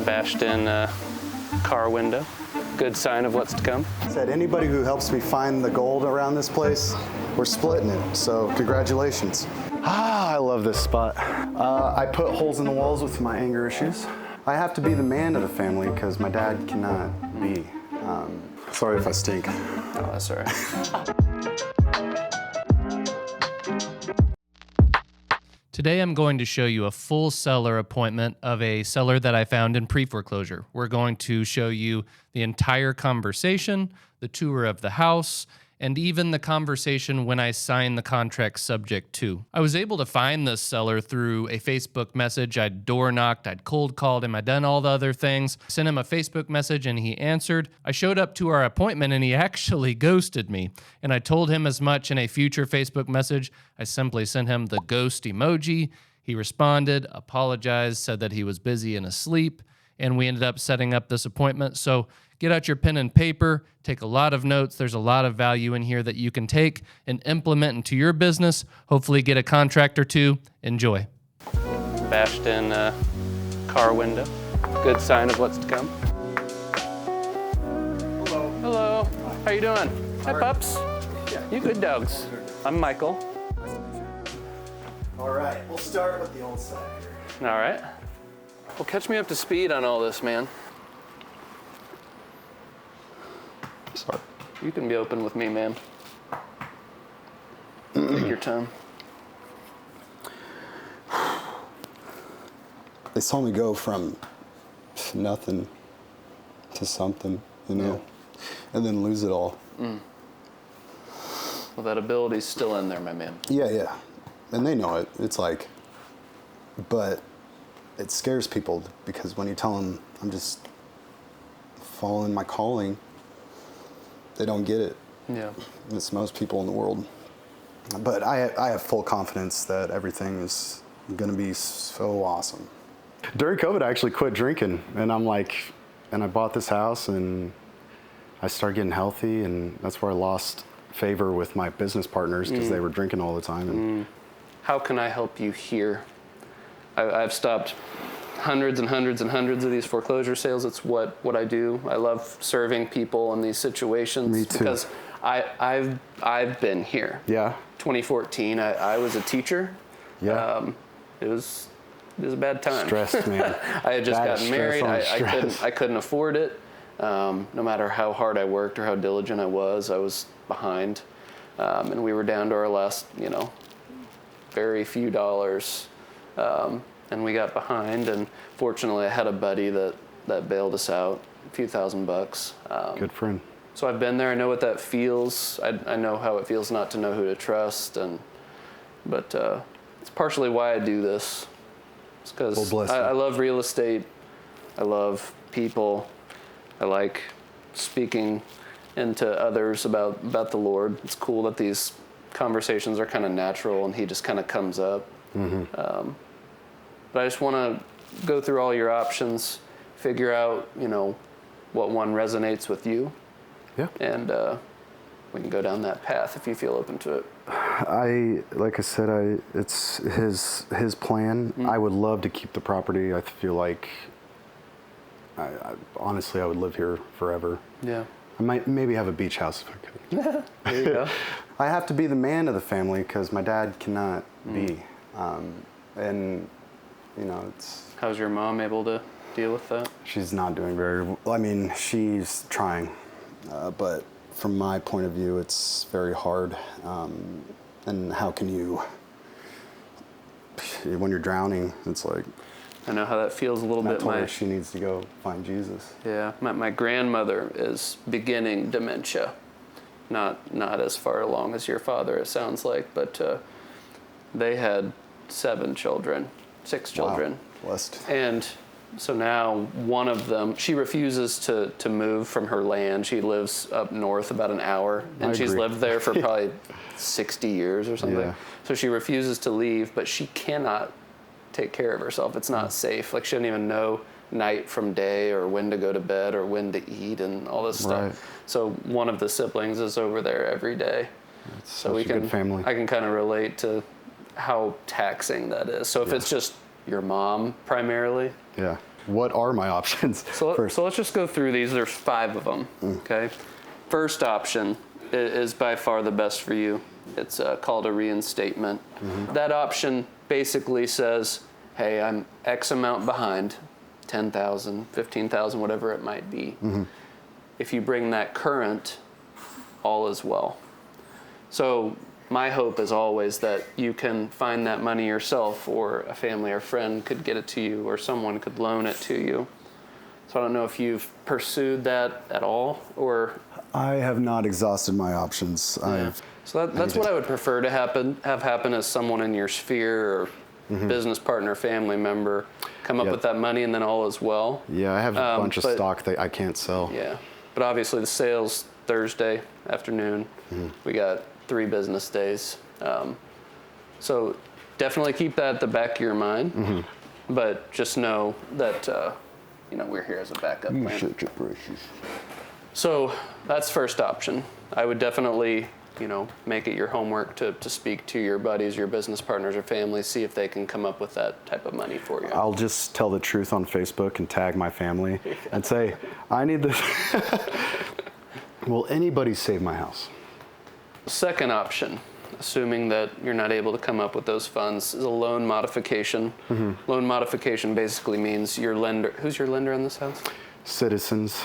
Bashed in car window. Good sign of what's to come. Said anybody who helps me find the gold around this place, we're splitting it. So congratulations. I love this spot. I put holes in the walls with my anger issues. I have to be the man of the family because my dad cannot be. Sorry if I stink. Oh, that's all right. Today I'm going to show you a full seller appointment of a seller that I found in pre-foreclosure. We're going to show you the entire conversation, the tour of the house, and even the conversation when I signed the contract subject to. I was able to find this seller through a Facebook message. I'd door knocked, I'd cold called him, I'd done all the other things. Sent him a Facebook message and he answered. I showed up to our appointment and he actually ghosted me. And I told him as much in a future Facebook message. I simply sent him the ghost emoji. He responded, apologized, said that he was busy and asleep, and we ended up setting up this appointment. So get out your pen and paper, take a lot of notes. There's a lot of value in here that you can take and implement into your business. Hopefully get a contract or two. Enjoy. Bashed in car window. Good sign of what's to come. Hello. Hello. How you doing? Hi, pups. Yeah. You good dogs. I'm Michael. All right, we'll start with the old side here. All right. Well, catch me up to speed on all this, man. Sorry. You can be open with me, man. Take your time. They saw me go from nothing to something, you know, and then lose it all. Well, that ability's still in there, my man. Yeah. And they know it. It's like, but it scares people because when you tell them I'm just following my calling, they don't get it. Yeah. It's most people in the world. But I have full confidence that everything is going to be so awesome. During COVID, I actually quit drinking, and I bought this house, and I started getting healthy, and that's where I lost favor with my business partners because they were drinking all the time. And How can I help you here? I've stopped hundreds and hundreds and hundreds of these foreclosure sales. It's what I do. I love serving people in these situations. Me too. Because I've been here. Yeah. 2014, I was a teacher. Yeah. It was a bad time. Stressed, man. I had just Bad gotten stress married. on stress. I couldn't afford it. No matter how hard I worked or how diligent I was behind. And we were down to our last, very few dollars. And we got behind, and fortunately I had a buddy that bailed us out, a few $1,000. Good friend. So I've been there. I know what that feels. I know how it feels not to know who to trust, but it's partially why I do this. It's because I love real estate. I love people. I like speaking into others about the Lord. It's cool that these conversations are kind of natural, and he just kind of comes up. Mm-hmm. But I just want to go through all your options, figure out, what one resonates with you. Yeah. And we can go down that path if you feel open to it. Like I said, it's his plan. I would love to keep the property. I feel like, honestly, I would live here forever. Yeah. I might maybe have a beach house if I could. There you go. I have to be the man of the family because my dad cannot be. And, it's... How's your mom able to deal with that? She's not doing very well. I mean, she's trying. But from my point of view, it's very hard. And how can you... When you're drowning, it's like... I know how that feels a little bit. I told her she needs to go find Jesus. Yeah, my grandmother is beginning dementia. Not as far along as your father, it sounds like, but they had 6 children. Wow. Blessed. And so now one of them, she refuses to move from her land. She lives up north about an hour, and she's lived there for probably 60 years or something. Yeah. So she refuses to leave, but she cannot take care of herself. It's not safe. Like, she doesn't even know night from day or when to go to bed or when to eat and all this stuff. Right. So one of the siblings is over there every day. It's So such we a can, good family. I can kind of relate to how taxing that is. So if it's just your mom primarily, Yeah. what are my options first? So let's just go through these. There's 5 of them, okay? First option is by far the best for you. It's called a reinstatement. That option basically says, hey, I'm X amount behind, 10,000, 15,000, whatever it might be. If you bring that current, all is well. So my hope is always that you can find that money yourself, or a family or friend could get it to you, or someone could loan it to you. So I don't know if you've pursued that at all, or... I have not exhausted my options. Yeah. So that's what I would prefer to have happen as someone in your sphere, or business partner, family member, come up with that money, and then all is well. Yeah, I have a bunch of stock that I can't sell. Yeah, but obviously the sale's Thursday afternoon. We got 3 business days. So definitely keep that at the back of your mind, but just know that we're here as a backup plan. So that's first option. I would definitely make it your homework to speak to your buddies, your business partners, or family, see if they can come up with that type of money for you. I'll just tell the truth on Facebook and tag my family and say, I need this. Will anybody save my house? Second option, assuming that you're not able to come up with those funds, is a loan modification. Loan modification basically means your lender. Who's your lender on this house? Citizens.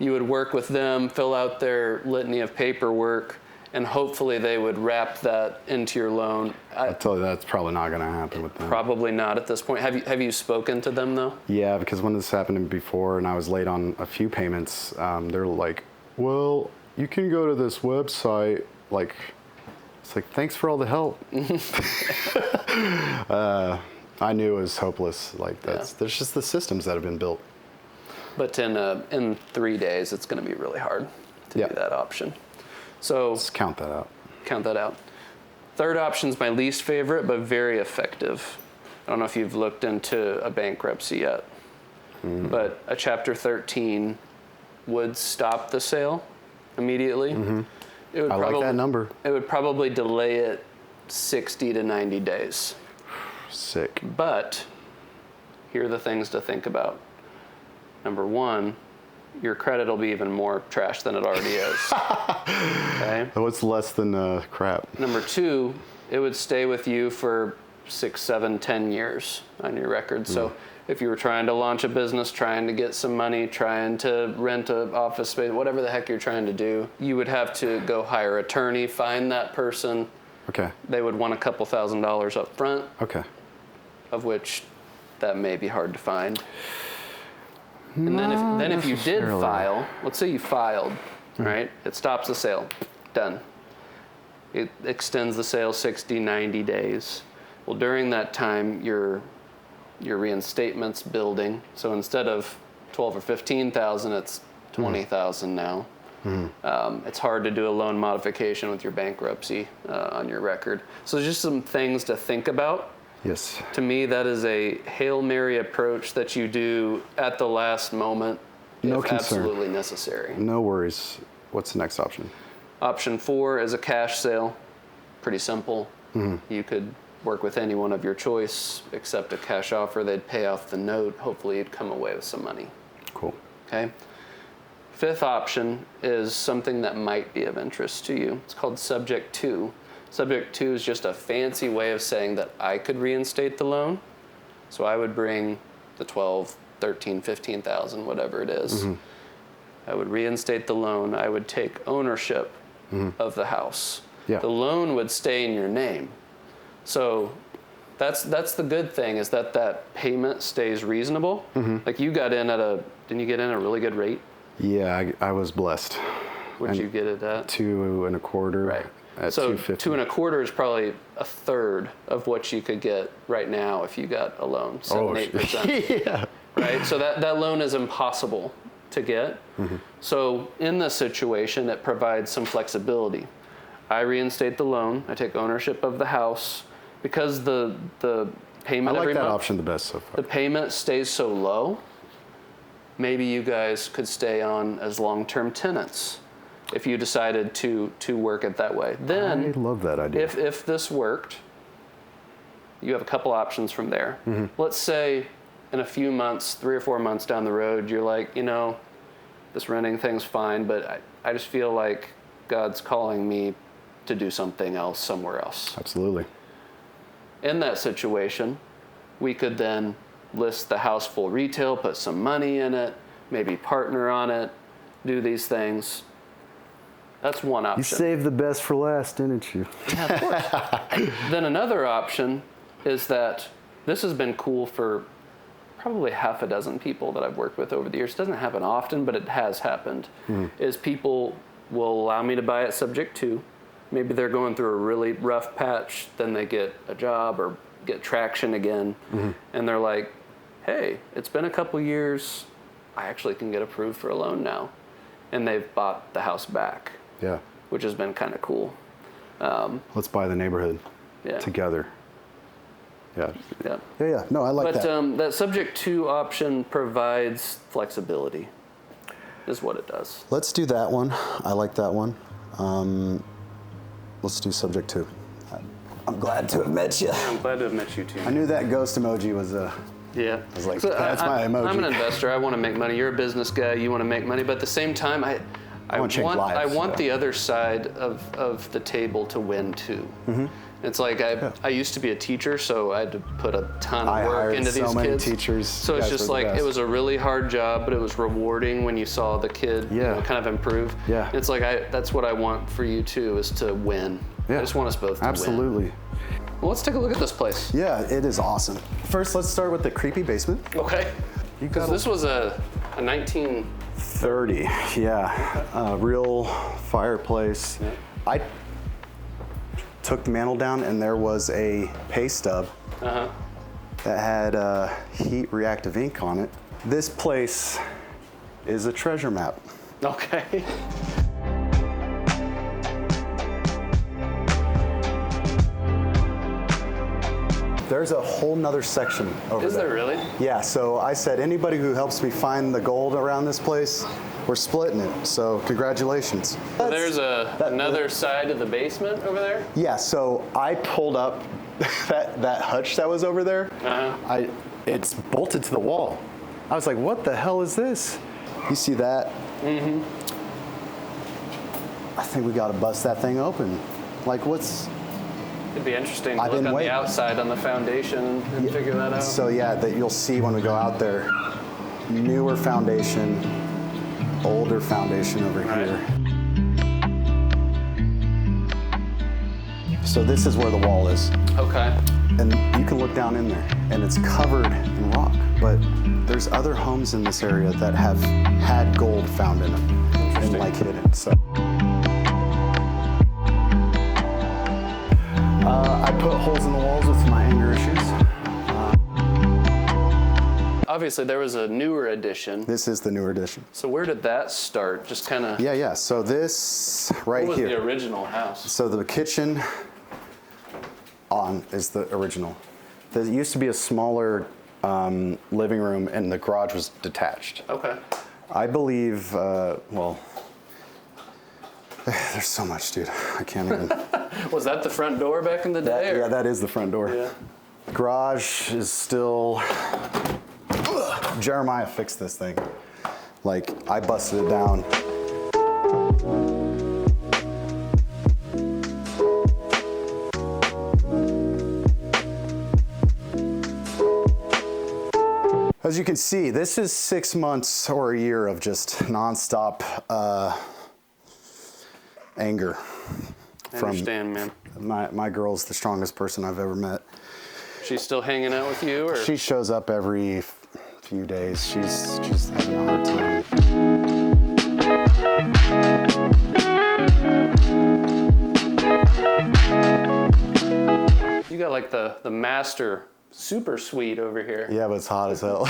You would work with them, fill out their litany of paperwork, and hopefully they would wrap that into your loan. I'll tell you that's probably not going to happen with them. Probably not at this point. Have you spoken to them though? Yeah, because when this happened to me before and I was late on a few payments, they're like, well, you can go to this website. It's like, thanks for all the help. I knew it was hopeless. There's just the systems that have been built. But in 3 days, it's going to be really hard to do that option. So let's count that out. Third option is my least favorite, but very effective. I don't know if you've looked into a bankruptcy yet, but a Chapter 13 would stop the sale immediately. It would like that number. It would probably delay it 60 to 90 days. Sick. But here are the things to think about. Number 1, your credit will be even more trash than it already is. Okay? What's less than crap? Number 2, it would stay with you for 6, 7, 10 years on your record. So if you were trying to launch a business, trying to get some money, trying to rent an office space, whatever the heck you're trying to do, you would have to go hire an attorney, find that person. Okay. They would want a couple $1,000s up front. Okay. Of which that may be hard to find. And then if you did file, let's say you filed, right? It stops the sale, done. It extends the sale 60, 90 days. Well, during that time, your reinstatement's building. So instead of 12 or 15,000, it's 20,000 now. It's hard to do a loan modification with your bankruptcy on your record. So there's just some things to think about. Yes. To me, that is a Hail Mary approach that you do at the last moment, if absolutely necessary. No worries. What's the next option? Option 4 is a cash sale. Pretty simple. You could work with anyone of your choice, accept a cash offer. They'd pay off the note. Hopefully, you'd come away with some money. Cool. Okay. 5th option is something that might be of interest to you. It's called Subject 2. Subject 2 is just a fancy way of saying that I could reinstate the loan. So I would bring the 12, 13, 15,000, whatever it is. I would reinstate the loan. I would take ownership of the house. Yeah. The loan would stay in your name. So that's the good thing, is that payment stays reasonable. Like you got in didn't you get in a really good rate? Yeah, I was blessed. What'd you get it at? 2 1/4. Right. At So 250. 2 1/4 is probably a third of what you could get right now if you got a loan, 7-8%. Yeah. Right. So that loan is impossible to get. So in this situation, it provides some flexibility. I reinstate the loan. I take ownership of the house because the payment I like every that month, option the best so far. the payment stays so low. Maybe you guys could stay on as long-term tenants if you decided to work it that way. Then I love that idea. If this worked, you have a couple options from there. Let's say in a few months, 3 or 4 months down the road, you're like, this renting thing's fine, but I just feel like God's calling me to do something else somewhere else. Absolutely. In that situation, we could then list the house full retail, put some money in it, maybe partner on it, do these things. That's one option. You saved the best for last, didn't you? Yeah, of course. Then another option is that this has been cool for probably half a dozen people that I've worked with over the years. It doesn't happen often, but it has happened. Is people will allow me to buy it subject to. Maybe they're going through a really rough patch, then they get a job or get traction again, and they're like, hey, it's been a couple years, I actually can get approved for a loan now. And they've bought the house back. Yeah. Which has been kind of cool. Let's buy the neighborhood together. Yeah. Yeah. Yeah. No, I like that. But that subject to option provides flexibility, is what it does. Let's do that one. I like that one. Let's do subject to. I'm glad to have met you. I'm glad to have met you too. I knew that ghost emoji was yeah. I was like, that's my emoji. I'm an investor. I want to make money. You're a business guy. You want to make money. But at the same time, I want the other side of the table to win too. It's like I used to be a teacher, so I had to put a ton of work into these kids. I hired so many teachers. So it's just like, it was a really hard job, but it was rewarding when you saw the kid kind of improve. Yeah. It's like, that's what I want for you too, is to win. Yeah. I just want us both to win. Absolutely. Well, let's take a look at this place. Yeah, it is awesome. First, let's start with the creepy basement. Okay. Because this was a 1930. Yeah. Real fireplace. Yeah. I took the mantle down, and there was a paste stub that had heat reactive ink on it. This place is a treasure map. Okay. There's a whole nother section over there. Is there really? Yeah, so I said, anybody who helps me find the gold around this place, we're splitting it, so congratulations. So there's another side of the basement over there? Yeah, so I pulled up that hutch that was over there. It's bolted to the wall. I was like, what the hell is this? You see that? Mm-hmm. I think we gotta bust that thing open. Like, It'd be interesting to look on the outside on the foundation and figure that out. So yeah, that you'll see when we go out there. Newer foundation, older foundation over here. So this is where the wall is. Okay. And you can look down in there, and it's covered in rock. But there's other homes in this area that have had gold found in them and like hidden. So. I put holes in the walls with my anger issues. Obviously, there was a newer addition. This is the newer addition. So where did that start? Just kind of... Yeah. So this right here. What was the original house? So the kitchen is the original. There used to be a smaller living room, and the garage was detached. Okay. I believe, well, there's so much, dude. I can't even... Was that the front door back in the day? Yeah, that is the front door. Yeah. Garage is still... Jeremiah fixed this thing. Like, I busted it down. As you can see, this is 6 months or a year of just nonstop anger. I understand, man. My girl's the strongest person I've ever met. She's still hanging out with you, or? She shows up every few days. She's having a hard time. You got like the master super suite over here. Yeah, but it's hot as hell.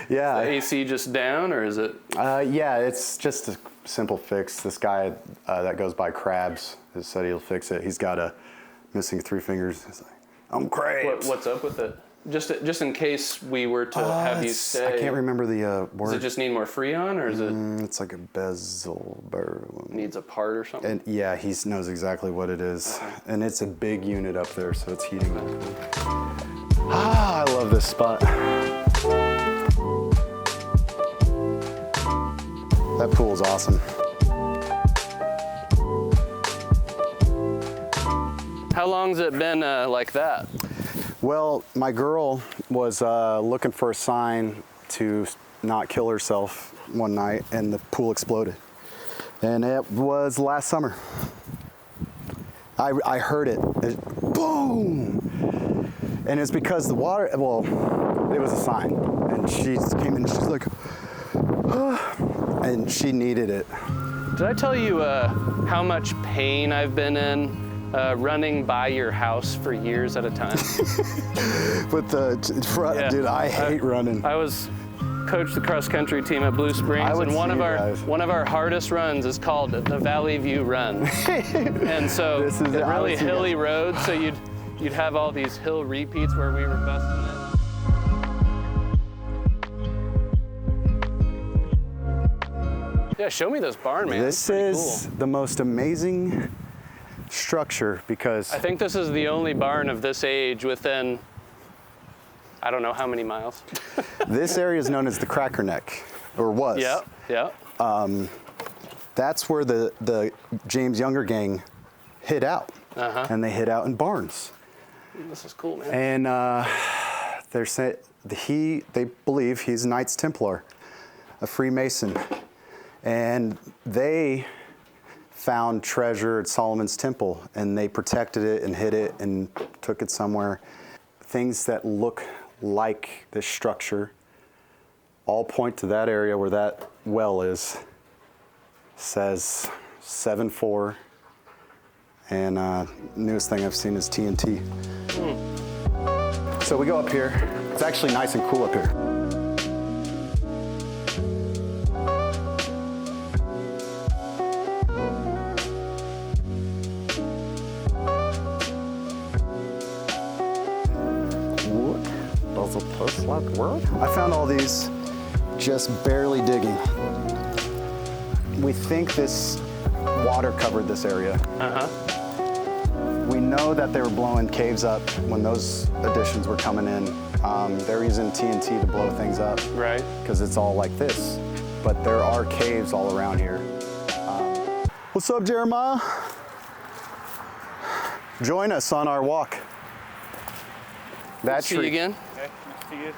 Yeah. Is the AC just down, or is it? Yeah, it's just a simple fix. This guy that goes by Krabs has said he'll fix it. He's got a missing 3 fingers. He's like, I'm Krabs. What's up with it? Just in case we were to have you stay. I can't remember the word. Does it just need more Freon, or is it? It's like a bezel. Needs a part or something? And yeah, he knows exactly what it is. Okay. And it's a big unit up there, so it's heating up. I love this spot. That pool's awesome. How long's it been like that? Well, my girl was looking for a sign to not kill herself one night, and the pool exploded. And it was last summer. I heard it, boom! And it's because the water, well, it was a sign. And she came in and she's like, ah, and she needed it. Did I tell you how much pain I've been in running by your house for years at a time? With the front, yeah. Dude, I hate running. I coached the cross country team at Blue Springs, and one of our hardest runs is called the Valley View Run. And so it's really hilly road, so you'd have all these hill repeats where we were busting it. Yeah, show me this barn, man. This is cool. The most amazing structure because I think this is the only barn of this age within, I don't know how many miles. This area is known as the Cracker Neck, or was. Yeah, yeah. That's where the James Younger gang hid out, and they hid out in barns. This is cool, man. And they believe he's a Knights Templar, a Freemason, and they found treasure at Solomon's Temple, and they protected it and hid it and took it somewhere. Things that look like this structure all point to that area where that well is. Says 7-4, and newest thing I've seen is TNT. So we go up here. It's actually nice and cool up here. I found all these just barely digging. We think this water covered this area. We know that they were blowing caves up when those additions were coming in. They're using TNT to blow things up. Right. Because it's all like this. But there are caves all around here. What's up, Jeremiah? Join us on our walk. See you again. Okay, nice to see you.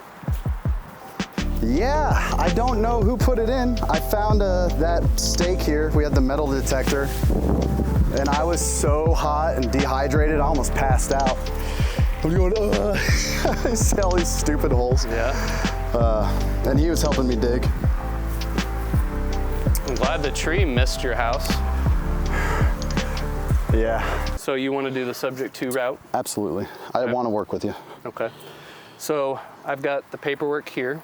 Yeah, I don't know who put it in. I found that stake here. We had the metal detector, and I was so hot and dehydrated, I almost passed out. I'm going, I see all these stupid holes. Yeah. And he was helping me dig. I'm glad the tree missed your house. Yeah. So you want to do the subject to route? Absolutely. I want to work with you. Okay. So I've got the paperwork here.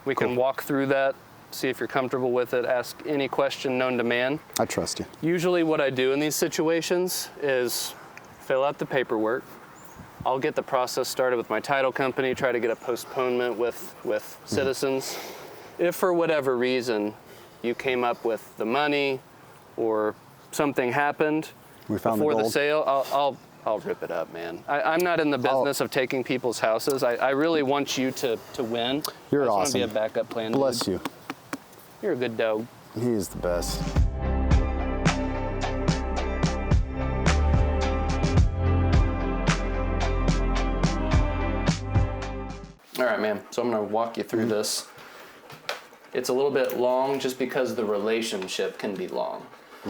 We can walk through that, see if you're comfortable with it, ask any question known to man. I trust you. Usually what I do in these situations is fill out the paperwork. I'll get the process started with my title company, try to get a postponement with citizens. If for whatever reason you came up with the money or something happened before the sale, I'll rip it up, man. I'm not in the business of taking people's houses. I really want you to win. You're awesome. I just want to be a backup plan. Bless you. You're a good dog. He is the best. All right, man. So I'm going to walk you through this. It's a little bit long just because the relationship can be long.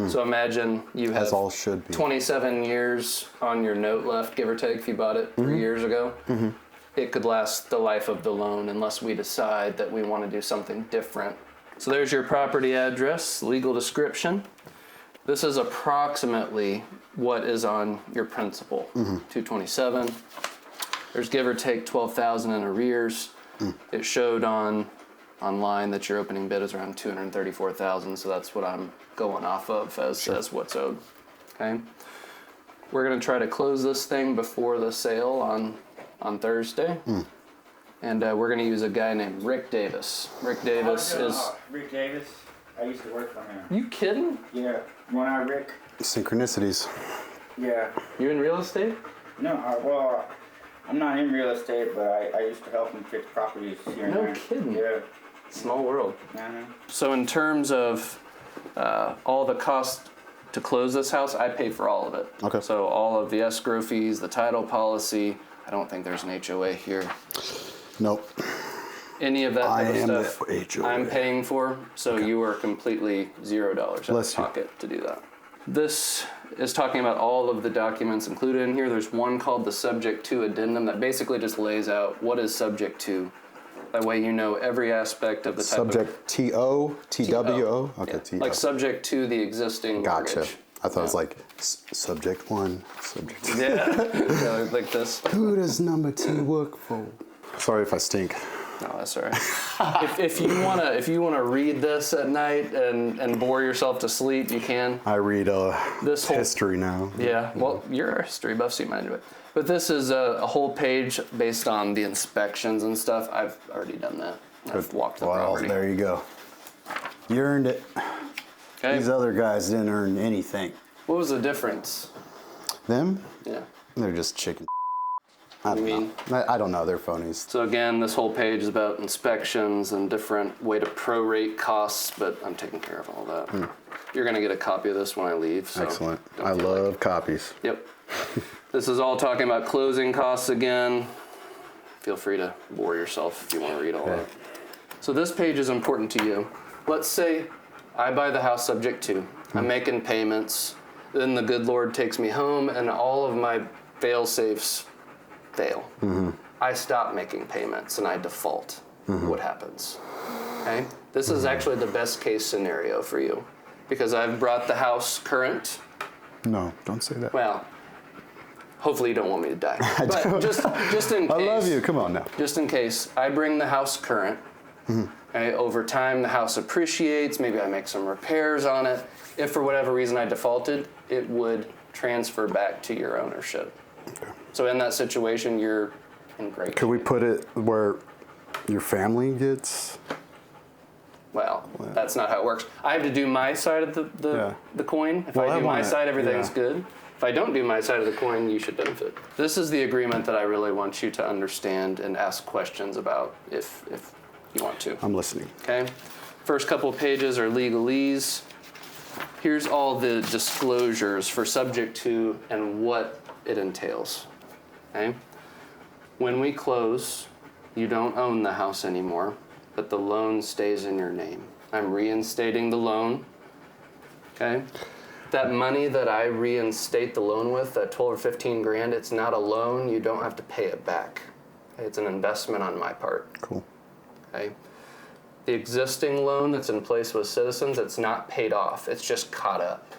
So imagine you have 27 years on your note left, give or take, if you bought it 3 years ago. It could last the life of the loan unless we decide that we want to do something different. So there's your property address, legal description. This is approximately what is on your principal, 227. There's give or take 12,000 in arrears. It showed online that your opening bid is around 234,000, so that's what I'm going off of as what's owed. Okay, we're gonna try to close this thing before the sale on Thursday, and we're gonna use a guy named Rick Davis. Rick Davis Rick Davis. I used to work for him. You kidding? Yeah, one eye Rick. Synchronicities. Yeah. You in real estate? No, I'm not in real estate, but I used to help him fix properties here and there. No kidding. Yeah. Small world. Uh-huh. So in terms of all the cost to close this house, I pay for all of it. Okay. So all of the escrow fees, the title policy. I don't think there's an HOA here. Nope. Any of that I type am of stuff the HOA. I'm paying for, so you are completely $0 out of Bless you. pocket to do that. This is talking about all of the documents included in here. There's one called the subject to addendum that basically just lays out what is subject to. That way you know every aspect of the type Subject T-O, T-W-O? Okay, yeah, T-O. like subject to the existing Gotcha. mortgage. I thought it was like subject 1, subject 2. Yeah, like this. Who does number 2 work for? Sorry if I stink. No, that's all right. if you wanna read this at night and bore yourself to sleep, you can. I read This whole- history now. Yeah, well, you're a history buff, so you might do it. But this is a whole page based on the inspections and stuff. I've already done that. I've walked the property. Well, there you go. You earned it. Okay. These other guys didn't earn anything. What was the difference? Them? Yeah. They're just chicken. I don't mean? know. I don't know. They're phonies. So again, this whole page is about inspections and different way to prorate costs, but I'm taking care of all that. You're gonna get a copy of this when I leave. So Excellent. don't I feel love copies. Yep. This is all talking about closing costs again. Feel free to bore yourself if you want to read all that. So this page is important to you. Let's say I buy the house subject to. I'm making payments. Then the good Lord takes me home and all of my fail-safes fail. I stop making payments and I default. What happens? Okay? This is actually the best case scenario for you because I've brought the house current. No, don't say that. Well, hopefully you don't want me to die. But just in case. I love you. Come on now. Just in case, I bring the house current. Okay, over time, the house appreciates. Maybe I make some repairs on it. If for whatever reason I defaulted, it would transfer back to your ownership. Okay. So in that situation, you're in great Could we shape. put it where your family gets? Well, that's not how it works. I have to do my side of the coin. If Well, I I do my want it, side, everything's yeah. good. If I don't do my side of the coin, you should benefit. This is the agreement that I really want you to understand and ask questions about if you want to. I'm listening. Okay? First couple of pages are legalese. Here's all the disclosures for subject to and what it entails. Okay? When we close, you don't own the house anymore, but the loan stays in your name. I'm reinstating the loan. Okay? That money that I reinstate the loan with, that 12 or 15 grand, it's not a loan. You don't have to pay it back. Okay? It's an investment on my part. Cool. Okay? The existing loan that's in place with Citizens, it's not paid off. It's just caught up.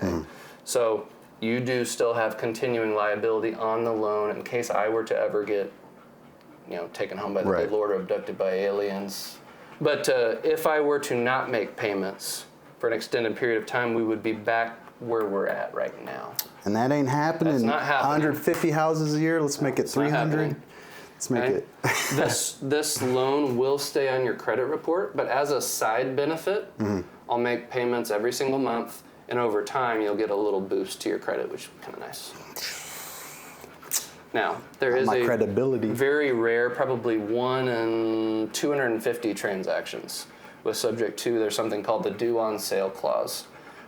Okay? So you do still have continuing liability on the loan in case I were to ever get, taken home by the Right. good Lord or abducted by aliens. But if I were to not make payments for an extended period of time, we would be back where we're at right now. And that ain't happening. That's not happening. 150 houses a year. Let's make it It's not 300. happening. Let's make Okay? it. This loan will stay on your credit report, but as a side benefit, I'll make payments every single month, and over time you'll get a little boost to your credit, which is kind of nice. Now, there is My a credibility. very rare, probably 1 in 250 transactions with subject to, there's something called the due on sale clause,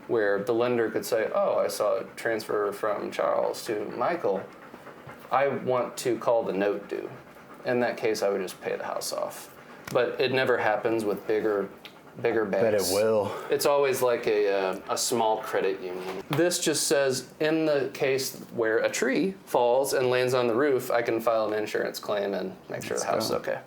where the lender could say, oh, I saw a transfer from Charles to Michael. I want to call the note due. In that case, I would just pay the house off. But it never happens with bigger banks. Bet it will. It's always like a small credit union. This just says, in the case where a tree falls and lands on the roof, I can file an insurance claim and make sure the house is okay.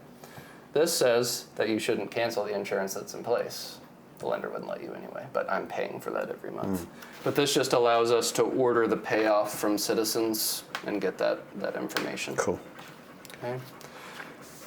This says that you shouldn't cancel the insurance that's in place. The lender wouldn't let you anyway, but I'm paying for that every month. But this just allows us to order the payoff from Citizens and get that information. Cool. Okay.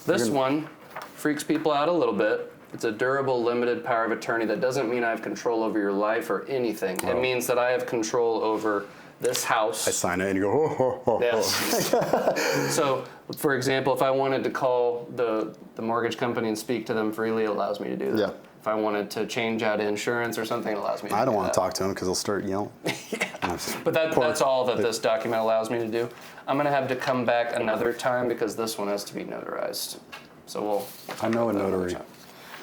This one freaks people out a little bit. It's a durable limited power of attorney. That doesn't mean I have control over your life or anything. It means that I have control over this house. I sign it and you go, ho, ho, ho, ho. Yes. So, for example, if I wanted to call the mortgage company and speak to them freely, it allows me to do that. Yeah. If I wanted to change out insurance or something, it allows me to do that. I don't want to talk to them because they'll start yelling. But that's all that this document allows me to do. I'm going to have to come back another time because this one has to be notarized. So we'll I know a talk about that another notary. time.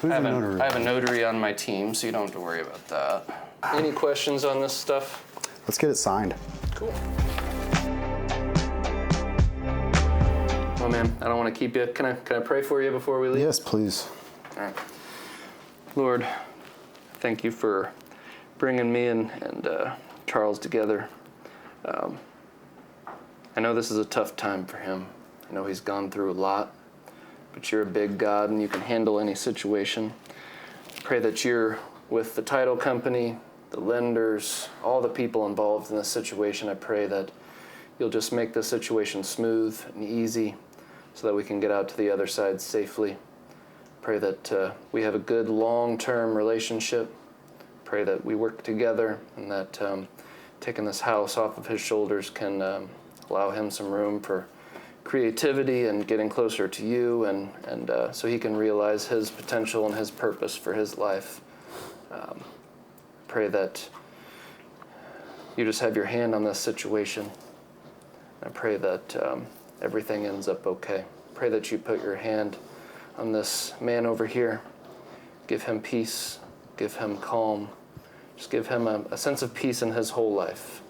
Who's your notary? I have a notary on my team, so you don't have to worry about that. Any questions on this stuff? Let's get it signed. Cool. Well, man, I don't want to keep you. Can I pray for you before we leave? Yes, please. All right. Lord, thank you for bringing me and Charles together. I know this is a tough time for him. I know he's gone through a lot, but you're a big God and you can handle any situation. I pray that you're with the title company, the lenders, all the people involved in this situation. I pray that you'll just make this situation smooth and easy so that we can get out to the other side safely. Pray that we have a good long-term relationship. Pray that we work together and that taking this house off of his shoulders can allow him some room for creativity and getting closer to you and so he can realize his potential and his purpose for his life. Pray that you just have your hand on this situation. I pray that everything ends up okay. Pray that you put your hand on this man over here. Give him peace, give him calm. Just give him a sense of peace in his whole life.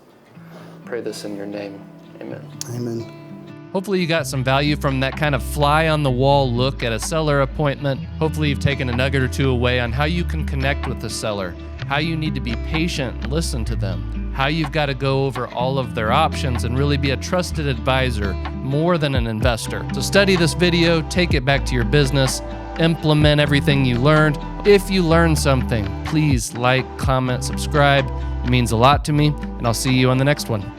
Pray this in your name. Amen. Amen. Hopefully you got some value from that kind of fly-on-the-wall look at a seller appointment. Hopefully you've taken a nugget or two away on how you can connect with the seller, how you need to be patient and listen to them, how you've got to go over all of their options and really be a trusted advisor more than an investor. So study this video, take it back to your business, implement everything you learned. If you learned something, please like, comment, subscribe. It means a lot to me, and I'll see you on the next one.